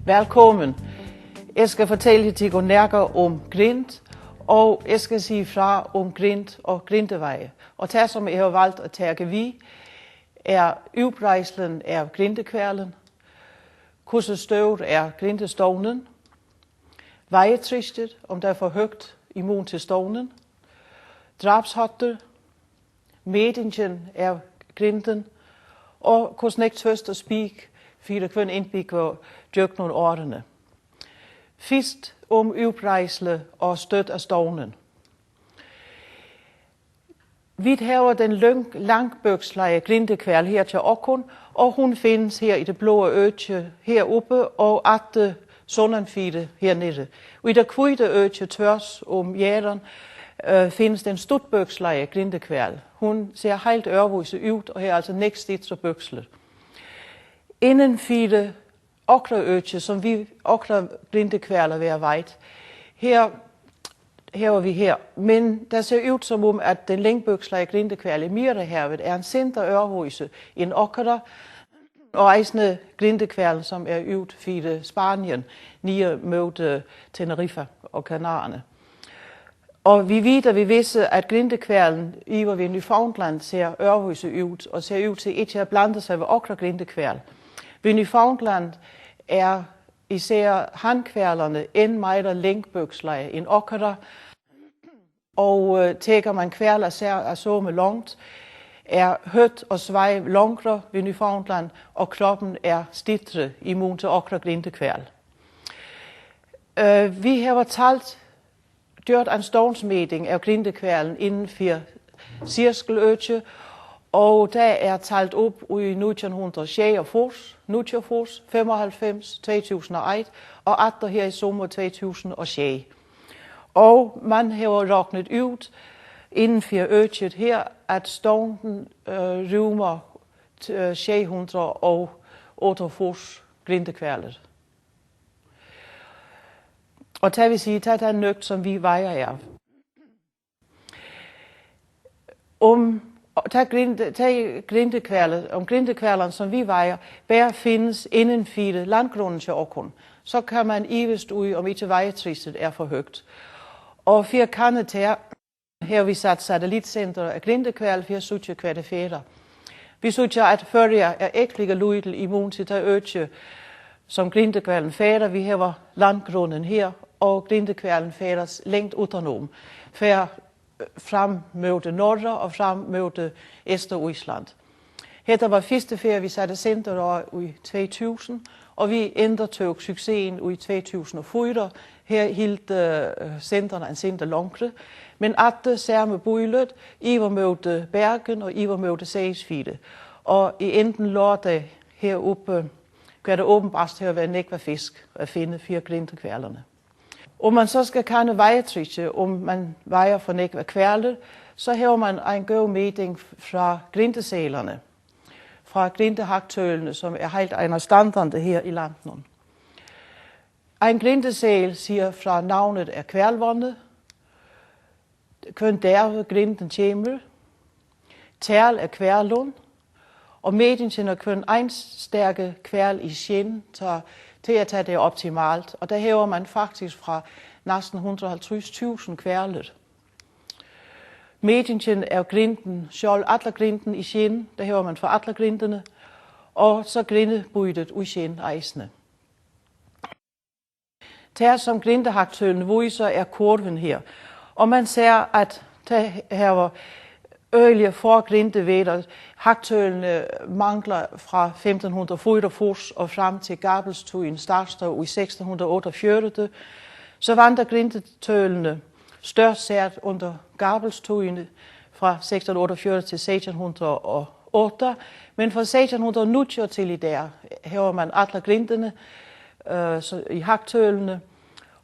Velkommen. Jeg skal fortælle til jer nærmere om Grint, og jeg skal sige fra om Grint og Grinteveje. Og det, som jeg har valgt at tage vi, er udbredslen af Grintekværlen, kussestøvet er Grintestånen, vejetristet, om der er for højt imod til stånen, drabshotter, medingen er Grinten, og kosnægt høst og spik, fire kvøn indbygge og djøk nogle årene. Fist om udbredsle og støt af stånen. Vi har den langbøgsleje Grintekværl her til Åkon, og hun findes her i det blå øtje heroppe, og at Sonnenfide hernede. Og i det kvide øtje tværs om jæren findes den stutbøgsleje Grintekværl. Hun ser helt ørvise ud, og her er altså næst et så bøgslet. Inden fire okreøtje, som vi okre Grintekværler ved at vejt. Her er vi her. Men der ser ud som om, at den længbøgsleje Grintekværl i Mirehavet er en sinter ørvise i en okre, og rejsende Grintekværl, som er ud for Spanien, lige mod Tenerife og Kanarerne. Og vi ved, at vi vidste, at Grintekværlen i ved Newfoundland ser ørvise ud, og ser ud til ikke at blande sig ved okre Grintekværl. Ved Newfoundland er især handkværlerne en meget længbøgsleje en okre, og tækker man kværler af så med langt, er hødt og svej langere ved Newfoundland, og kroppen er stittre imod til okre Grintekværl. Vi har gjort en stånsmeting af Grintekværlen inden for Sirskeløtje, og der er talt op i 1946, 95, 2001 og atter her i sommer 2006. Og man har regnet ud inden for øtjet her, at stånden rummer 688 Grintekværler. Og det vil sige, at det er en nøgt, som vi vejer af. Om Grintekværlerne, som vi vejer, bær findes inden for landgrunden til Åkon. Så kan man ivest ud, om ikke vejetristet er for højt. Og for kandet her har vi sat satellitcenter af Grintekværl, for suttje kvartefærer. Vi suttje, at førjer er ægtlige lydel imod til det øtje, som Grintekværlen færer. Vi har landgrunden her, og Grintekværlen færes længt udenom. Frem mod det nordre og frem mod det Øster-Island. Her var første ferie, vi satte center i 2000, og vi ændretog succesen i 2004. Her hielt centerne en center langere, men at det særme bøjlet, I var mod Bergen og I var mod Segsfide. Og i enden lørdag heroppe, gør det åbenbart til at være nækva fisk at finde 4 Grintekværlerne. Om man så skal kende vejetrisje, om man vejer for nækva kværler, så har man en god mening fra grintesælerne, fra grintehaktølene, som er helt en af standarderne her i landet. En grintesæl siger fra navnet er kværlvåndet, køn derve grinten kjemel, tærl er kværlund, og medingen er køn stærke kværl i skin, til at tage det optimalt. Og der hæver man faktisk fra næsten 150.000 kværler. Medingen er grinten, skjold atle grinten i skin, der hæver man fra atle grintene, og så grindebøjdet ud skin eisne. Der som grintehaktøllen viser er kurven her, og man ser, at der her øjelige forgrinteveder, haktølene mangler fra 1584 og frem til Gabelstuen startstod i 1648. Så vandrer grintetølene størst sært under Gabelstuen fra 1648 til 1608. Men fra 1609 til i der hæver man alle grintene i haktølene.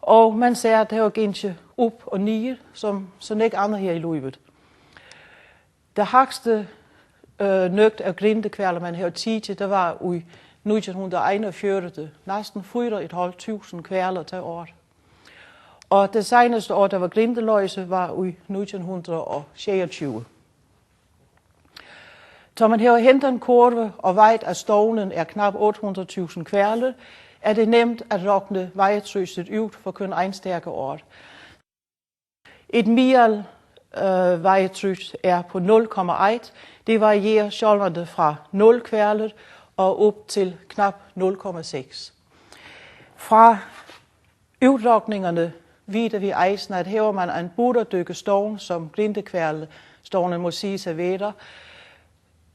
Og man ser, at det har gænge op og ned, som sådan ikke andre her i løbet. Det højeste nøgt af Grintekværler, man har tid til, det var i 1941, næsten 4.500 kværler til år. Og det seneste år, der var grinteløse, var i 1926. Så man har hentet en kurve og vejet, at stålen er knap 800.000 kværler. er det nemt at råkne vejetrysset ud for kun en stærke år. Et mial vejetrys er på 0,1. Det varierer sjovende fra 0 kværlet og op til knap 0,6. Fra udrokningerne vider vi eisen, at hæver man en buderdykke stone, som grindekværle stone må sige sig ved,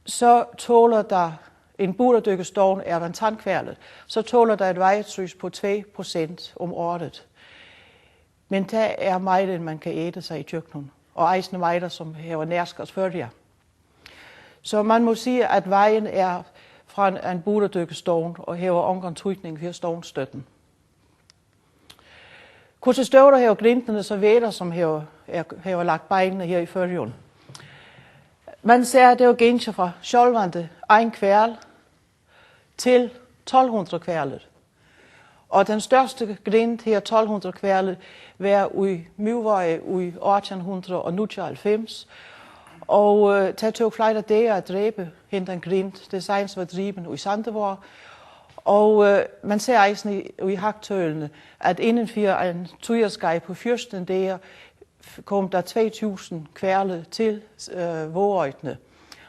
så tåler der en buderdykke stone er en tandkværlet, så tåler der et vejetrys på 2% om året. Men der er meget, man kan æde sig i køkkenet, og eisende mejder, som hæver nærskers før jer. Så man må sige, at vejen er fra en buderdykke stone og hæver omgang trykning for stonestøtten. Kurse støvler hæver grintene så væder, som hæver lagt benene her i førjorden. Man ser, at det er gænser fra sjolvande en kværl til 1200 kværlet. Og den største grind her, 1200 kværlet, var i Mjøveje i 1890. Og der tog flere der at dræbe hen den grind. Det sejns var driben i Sandevore. Og man ser eisen i hagtølene, at inden for en tujerskej på fyrsten der, kom der 2000 kværle til vårøjtene.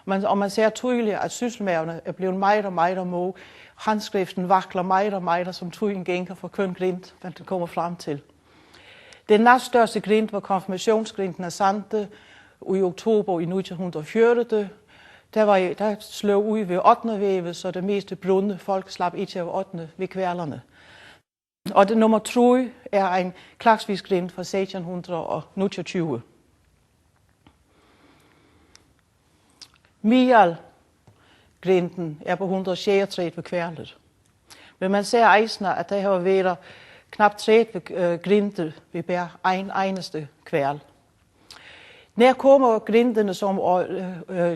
Og man ser tydeligt, at sysselmærvene er blevet meget og meget må. Handskriften vakler meget, som tujen gænker for kun grind, hvad det kommer frem til. Den næststørste grind var konfirmationsgrinden af Sande i oktober i 1914. Der slog ud ved 8. væve, så det meste brunde folk slap ikke af 8. ved kværlerne. Og det nummer 3 er en klaksvisgrind fra 1629. Mial-grinden er på 136 kværlet. Men man ser eisner, at der har været knap 30 grinder ved bare en eneste kværl. Nær kommer grindene som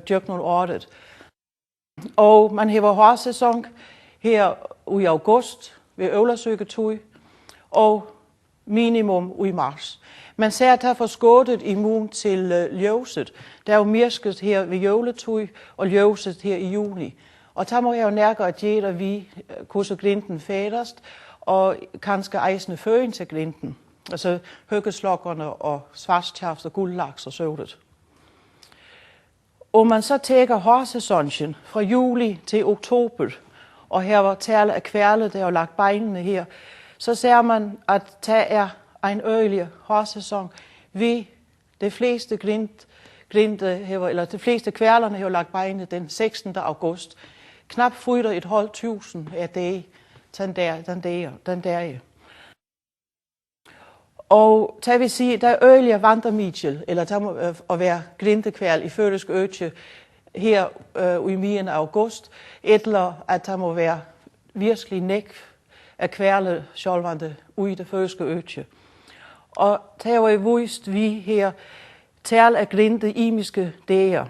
dyrk nogle året. Og man hæver hårsæson her i august ved Øvlersøgetøj og minimum i mars. Man ser, at der er forskådet immun til ljóset. Der er jo mærsket her ved juletøj og ljóset her i juni. Og der må jeg jo nærke at gære vi kurser grinden fæderst og kanskje eisende føen til grinden. Altså høkkeslokkerne og svartstjafs og guldlaks og søvdet. Og man så tækker hårsæsonen fra juli til oktober, og her var tallet af kværle, der har lagt benene her, så ser man, at der er en øjelig hårsæson ved de fleste de fleste kværlerne har lagt benene den 16. august. Knap 4.500 er det, den der. Og der vil sige, der er øjelig vandremidjel, eller der må at være grindekværl i førisk øtje her i midten af august, eller at der må være virkelig næk af kværle sjolvande ude i det føriske øtje. Og der var jo vist vi her tal af grinde imiske dage.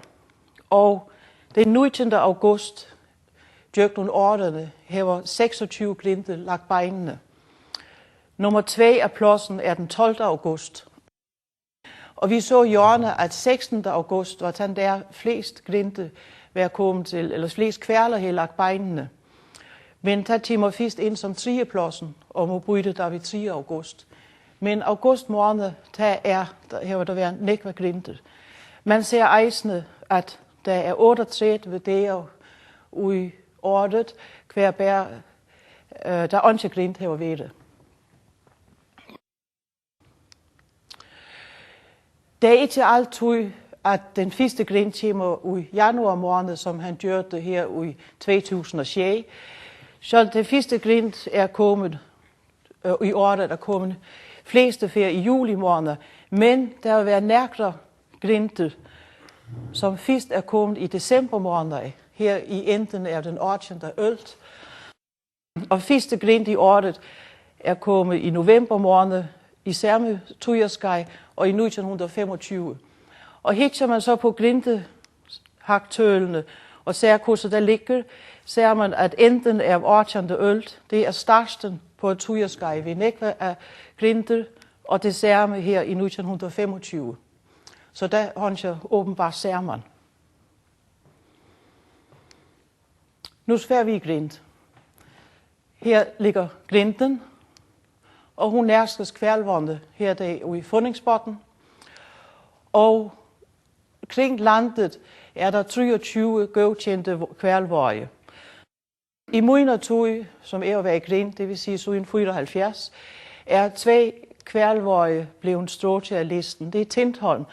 Og den 19. august, dyrk nogle ordene, her var 26 grinde lagt benene. Nummer 2 af pladsen er den 12. august. Og vi så i hjørne, at 16. august var den der flest grinte var kommet til, eller flest kværler havde lagt benene. Men der timer først ind som 3. pladsen, og må bryde der ved 3. august. Men august måned, her var der været nækva grintet. Man ser eisende, at der er 38 dage i året, hver bær, der er ikke grint her ved det. Det er ikke altid, at den første grind kommer i januar måned, som han gjorde her i 2006. Så den første grind er kommet i året, er kommet fleste fer i juli måned. Men der har været nærkere grindet, som først er kommet i december måned. Her i enden er den 8. ølt. Og første grind i året er kommet i november måned, i samme tujerskej og i 1925. Og hitcher man så på grindehagtølene og ser kurser der ligger, ser man, at enden er 8. ølt. Det er starten på et tujerskej ved nækva af grinder, og det ser man her i 1925. Så der håndter åbenbart ser man. Nu svær vi grind. Her ligger Grinten, og hun nærskes kværlvånde her der ude i Funningsbotten. Og kring landet er der 23 godkendte kværlvøje. I Mujnertøj, som er ved Grind, det vil sige siden 74, er 2 kværlvøje blevet strået til af listen. Det er Tintholm.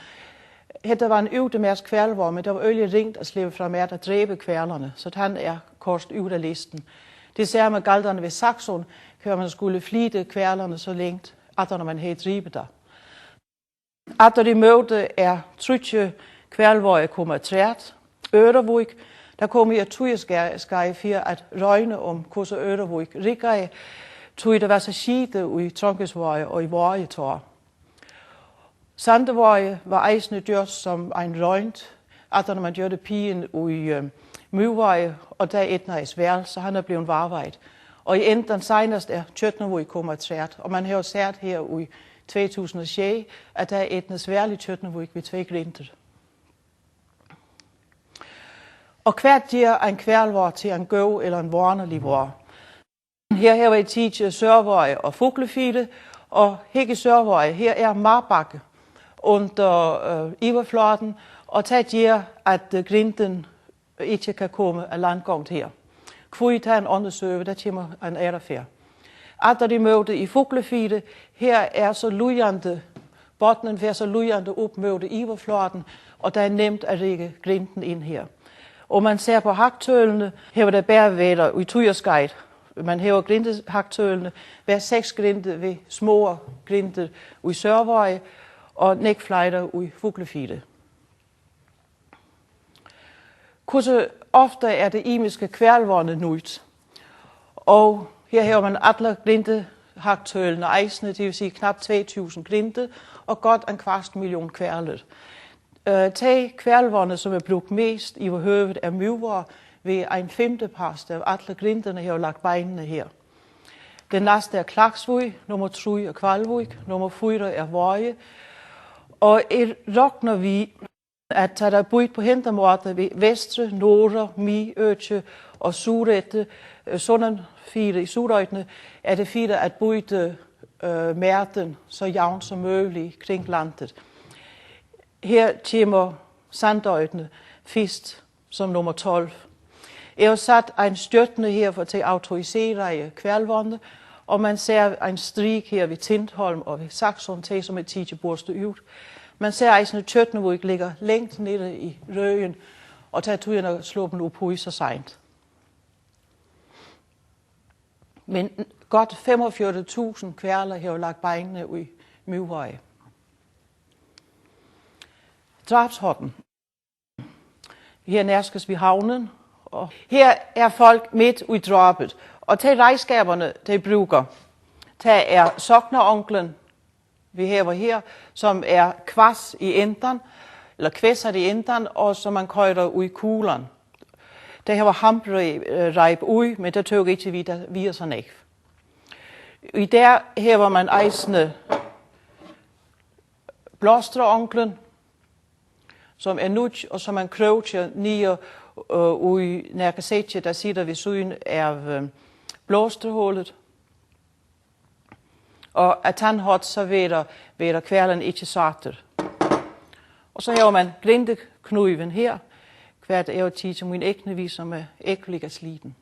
Her var en øvdemærs kværlvøje, men der var øje ringt at slippe fra med at dræbe kværlerne, så han er kost ud af listen. Det ser man galderne ved Saxon, hvor man skulle flide kværlerne så længe, at når man havde drivet der. At de mødte er trutje kværlvøje kommer træt. Ørevuk, der kommer jeg tøjeskære for at røgne om hvordan Ørevuk rikker, tog der var så skide i Tronkesvøje og i Vøjetår. Sandevøje var eisende dyrt som en røgnt, at når man gjorde pigen i Møvøje, og der etner i sværl, så han er blevet varvejt. Og i enden senest er Tjøtnevøj kommer træt, og man har jo sært her i 2006, at der er etner sværl i Tjøtnevøj ved 2 grinter. Og hvert giver en kværlvår til en gøv eller en vornerlig vor. Her var i tid Sørvøje og Fuglefide, og her i Sørvøje, her er Marbakke under Iverflåden, og det giver, at Grinten ikke kan komme af landgångt her. Kvui tager en undersøge, der kommer en ærefær. At de mødte i Fuglefide, her er så lujende, botnen er så lujende opmødte Iverflåden, og der er nemt at række Grinten ind her. Og man ser på haktølene, her var der bærvæder i Tujerskejt. Man hæver grintehaktølene, hver 6 grinte ved små grinte i Sørvøje, og nækflejder i Fuglefide. Hvordan ofte er det imiske kværlvånde nyt. Og her hæver man alle grintehaktølene eisende, det vil sige knap 2000 grinte, og godt 250.000 kværlet. De kværlvånde, som er brugt mest i høvet, er Møvår, ved en 5. part af alle grinterne har lagt beinene her. Den næste er Klaksvøj, nummer 3 er Kvalvøj, nummer 4 er Vøje. Og rokner vi, at der er bøjt på hentermårter ved Vestre, Nore, Øtje og Surette, sådan 4 i Surøjtene, er det 4 at bøjte mærten så jævnt som muligt kring landet. Her kommer Sandøjtene fist som nummer 12. Jeg har sat en støttende her for at autorisere kværlvånde, og man ser en strik her ved Tintholm og ved Saxon til, som et tidligt borste ud. Man ser eisende Tjøtnevøj ligger længt nede i røgen, og tager tøjen og slår dem op på så sent. Men godt 45.000 kværler har lagt beinene i Møvøje. Drabshotten. Her nærskes vi havnen, og her er folk midt i drabet. Og til redskaberne, de bruger, der er sokneronklen, vi hæver her, som er kvass i enden, eller kvæsset i enden, og som man køjder ud i kuglerne. Der har hamprejb ud, men der tog ikke videre sådan ikke. I der hæver man eisende blåstreonklen, som er nudt, og som man krøver ned i nærkasetje, der sidder ved siden af blåstrehullet. Og at han har så ved kværlen ikke satter. Og så har man grinteknuven her, hvert er tid som min ægnevis, som er æglig sliden.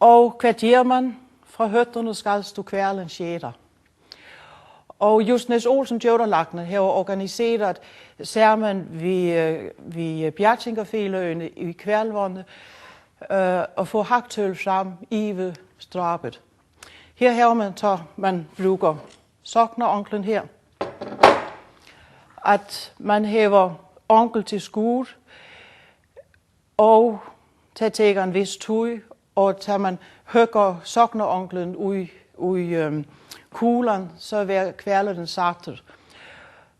Og hvert giver man fra høtterne skal stå kværlen skæder. Og Justnes Olsen Djøderlagene har organiseret sammen ved Bjertingerfæløene i Kværlvånde og få haktøl frem i ved strabet. Her har man bruger sokneronklen her, at man hæver onkel til skur og tager en vis tøj, og tager man høgger sokneronklen ud kuglerne, så vil kværle den satter.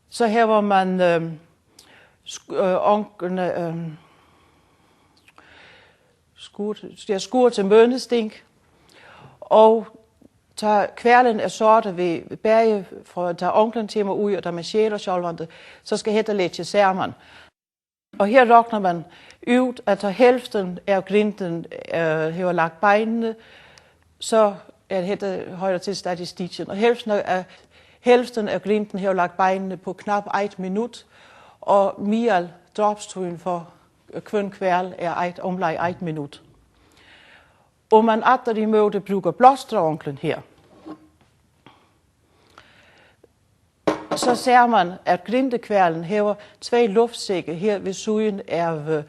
Så hæver man skur til mønnestink, og da kværlen er sorte ved bære, for da onklen til mig ud, og der man sjæler sjolverne, så skal hætte lidt til særmen. Og her rokner man Ud, altså hälften af grinten har lagt benene, så er det højere til statistikken. Og hälften af grinten har lagt benene på knap 1 minut, og mere drabstuen for kværl er omlag 1 minut. Og man atter i møde bruger blåstreonklen her. Så ser man, at grindekværlen har 2 luftsække her ved siden af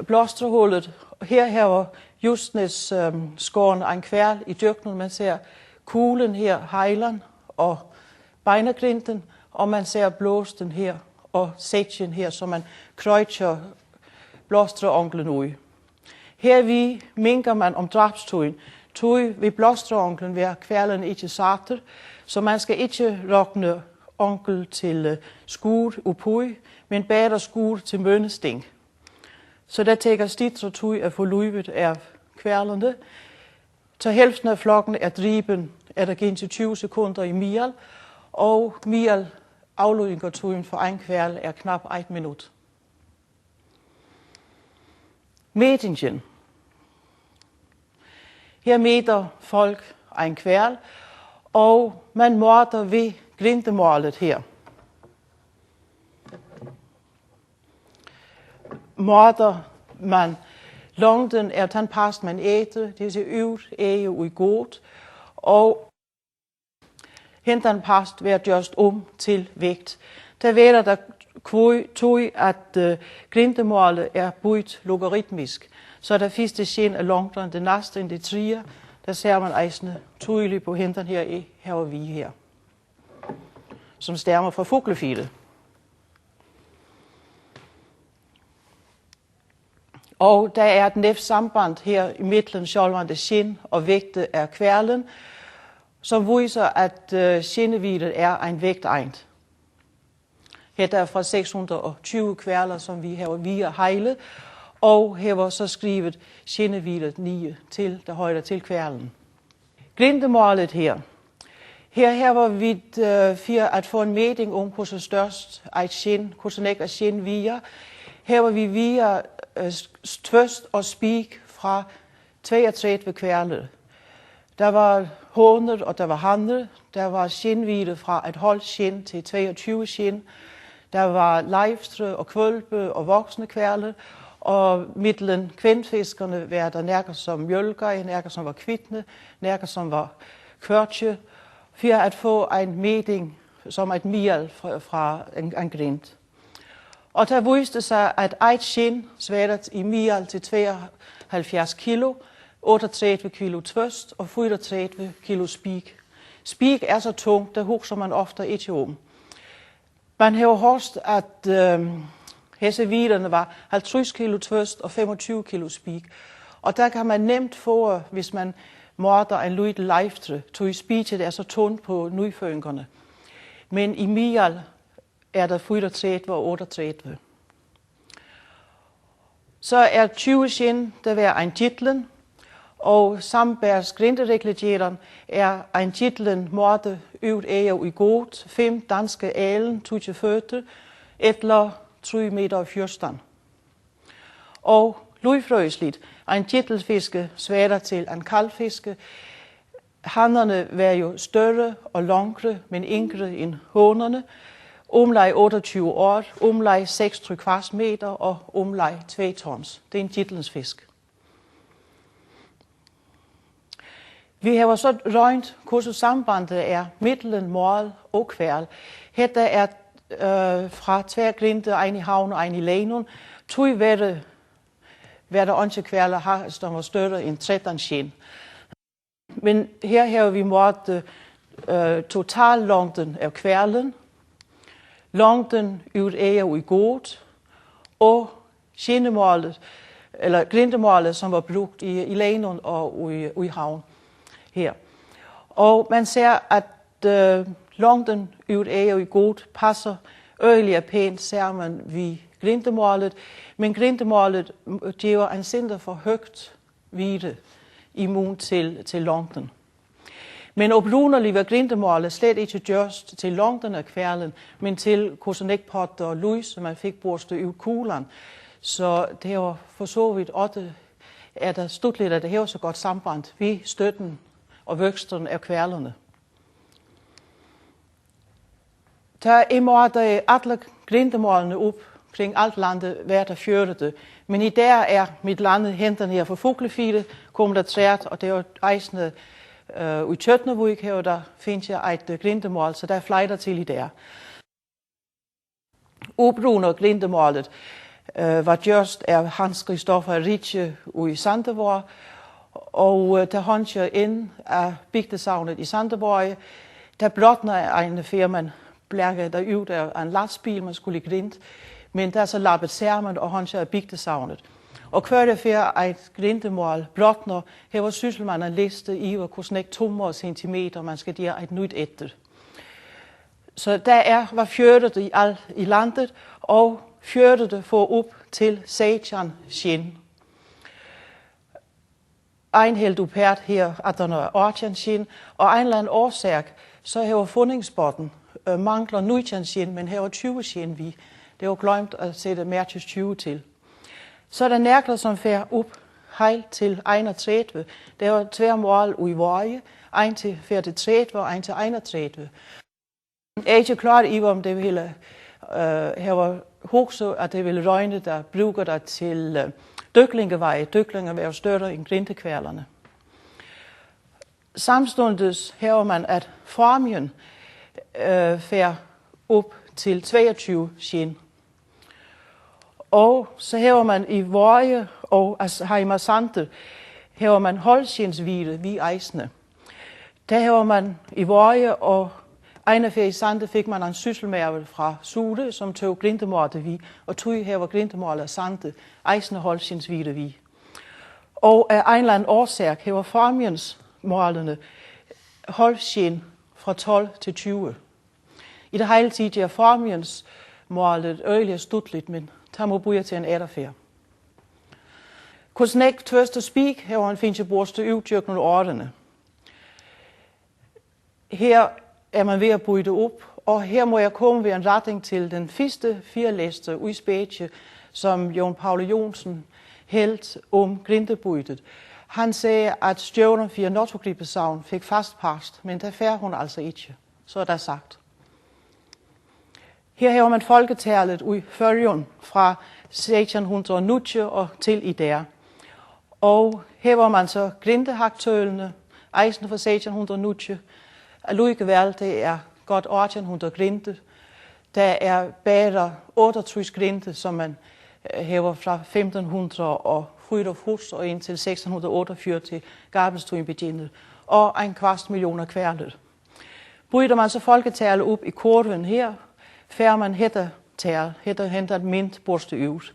blåstrehullet. Her har justnes skåren en kværl i døgnet. Man ser kuglen her, hejleren og beinergrinten, og man ser blåsten her og sætjen her, så man krøjter blåstreonklen ud. Her vi minker man om drabstøjen. Tøj ved blåstreonklen vil kværlen ikke sater, så man skal ikke råkne onkel til skud upøj, men bare skud til mønnesting. Så der tækker stitre tøj at få løbet af kværlerne. Så hälften af flokken er driben, er der gen til 20 sekunder i mial, og mial aflødningertøjen for en kværl er knap 1 minut. Metingen. Her meter folk en kværl, og man morder ved grindemålet her. Morder man longden er den past man æter, det ser ud æge ud godt, og henten past vil just til vægt. Der ved der tog, at grindemålet er bøjt logaritmisk, så der første skin er langere end det næste end det tredje. Der ser man eisende tydeligt på henten her og vi her, som stammer fra fuglefile. Og der er et næft samband her i midten sjølvande skin og vægte af kværlen, som viser, at skinnevidet er en vægtegnet. Her er fra 620 kværler, som vi har via hejle, og her var så skrivet skinnevidet 9 til, der højder til kværlen. Grindemålet her. Her var vi for at få en mening om, hvordan størst et skin, hvordan ikke et skin via. Her var vi via tvøst og spik fra 32 kværle. Der var hånet og der var handel. Der var skinvide fra et halvt skin til 22 skin. Der var lejfstre og kvølpe og voksne kværle. Og mittelen kvindfiskerne var der nærker som mjølker, nærker som var kvittne, nærker som var kvørtje, for at få en mening som et miel fra en grind. Og der viste sig, at et skin sværede i miel til 72 kilo, 38 kilo tvøst og 34 kilo spik. Spik er så tungt, der husker man ofte ikke om. Man har hørt, at hesseviderne var 50 kilo tvøst og 25 kilo spik. Og der kan man nemt få, hvis man morder en lille lejftre, til spiket er så tungt på nyfødingerne. Men i mial er der 34 og 38. Så er 20 skin, der var en titlen, og Sambergs grindereklegeren er en titlen mordet ud af i godt, 5 danske alen, 20 føtter, eller 3 meter og 14. Og løgfrøsligt, en titelfiske sværere til en kaldfiske. Hannerne var jo større og langere, men yngre end hånerne. Omlag 28 år, omlag 6 meter og omlag 2 tons. Det er en titelsfisk. Vi har så røgnet, hvordan sambandet er middelen, mål og kværl. Her er fra 2 grinde, en i havn og en i lægen. 2 var der ikke kværler, som var større end 13 skin. Men her har vi måttet totallængden af kværlen, længden ud af i godt, og skinnemålet, eller grindemålet, som var brugt i lægen og i havn her. Og man ser, at længden ud af i godt passer øjeligt pænt, ser man ved grindemålet, men grindemålet giver en sinde for højt vide immun til længden. Men oplunerligt var grindemålet slet ikke gjort til længden af kværlen, men til kosenækpotter og lys, som man fik borstet ud kuglen. Så det har for så vidt også, er der stort lidt, at det har så godt samband. Vi støtten og væksten af kværlerne. Der er imod alle grindemålene op kring alt landet hvert der fjørte. Men i der er mit landet henterne her for fuglefide, kommer der træet, og det er jo ejsende i Tjøtnevuk her, og der findes jeg et grindemål, så der flejder til i der. Opbrun og grindemålet var gjort af Hans Christoffer Ritche i Sandeborg, og der håndte jeg ind af bygdesavnet i Sandeborg, der blotner en firman blærke der ud af en lastbil, man skulle i grind, men der så lappet særmen og håndte af bygdesavnet. Og kvørte for et grindemål blotner, her var sysselmanden liste i, hvor kunne snække 2 centimeter, man skal gøre et nyt etter. Så der var fjørtet i landet, og fjørtet for op til Sejan Shin. En helt upært her, at der er Orjan Shin, og en eller anden årsag, så her fundingsbotten mangler 19 Shin, men her var 20 Shin vi. Det var glemt at sætte mærkes 20 til. Så er der nærkler, som fer op helt til 31. Der var 2 mål i Vorje, en til fer til 30 og en til 31. Jeg er ikke klart i, om det ville, her var hokso, at det ville røgne, der bruger der til Døklingevej. Døklingevej støtter en grindekværlerne. Samståndes her var man, at Formien fer op til 22 skin. Og så her var man i Vorje og Heimer Sante, her var man holdskjensvide, vi ejsene. Der her var man i Vorje, og en af i Sante fik man en sysselmærvel fra Sude, som tog grindemålet vi, og tog her var grindemålet af Sante, ejsene holdskjensvide vi. Og af en eller anden årsag, her var Formiens målene holdskjen fra 12 til 20. I det hele tid er Formiens målet øjeligt stutligt, men der må bruge til en æderfærd. Kusnæk tørste spik, her var en finche borste udtjøk nogle ordene. Her er man ved at bryde det op, og her må jeg komme ved en retning til den første firlæste udspætje, som Jon Paul Jonsen hældt om grindebrydet. Han sagde, at stjøvnen for Nottogrippesavn fik fast past, men der fær hun altså ikke. Så er der sagt. Her har man folketallet i Førjun fra 1609 og til i der. Og her var man så grindehaktølene, ejsene fra 1609. Alligevel, det er godt 1800 grinde. Der er bare 68 grinde, som man hæver fra 1500 og Frydorf og ind til 1648 til Gabelstuen begyndet. Og 250.000 kværlet. Bryder man så folketallet op i kurven her, før man hætter henter et mint borste ud.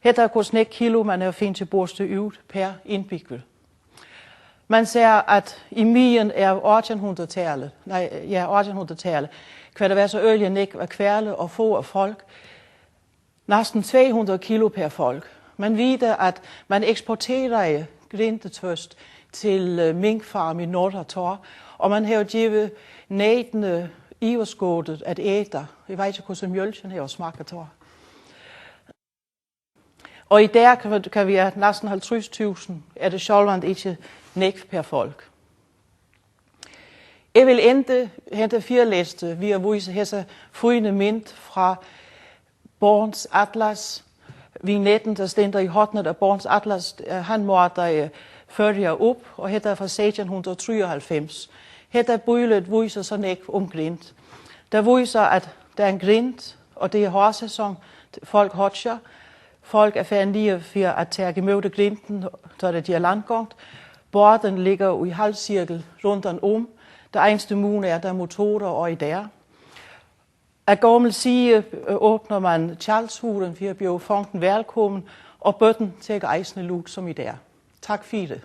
Hætter kostet kilo, man har fint til borste ud per indbygget. Man ser, at i mien er 1800-tallet, kan der være så øje næk af kværle og få af folk, næsten 200 kilo per folk. Man ved, at man eksporterer grindetøst til minkfarm i Nordre, og man har givet nætene iverskådet at æde. Jeg ved ikke, hvordan mjølken her smager tår. Og i der kan vi have næsten 50.000, er det sjovt ikke næk per folk. Jeg vil endte hente 4 liste via vise hesse frygende mint fra Borns Atlas. Vi netten, der stender i hotnet af Borns Atlas, han måtte følge op, og hætter fra 1693. Hætter brylet viser så næk om grind. Der viser, at der er en grind, og det er hårsæson. Folk hotcher. Folk er færdige lige for at tage imod grinden, så det er landgångt. Borden ligger i halvcirkel rundt om. Der eneste mulighed er, der er motorer og i der. Af gammel side åbner man Charleshulen for at blive fangen velkommen, og bøtten til ejsende lut som i der. Tak for det.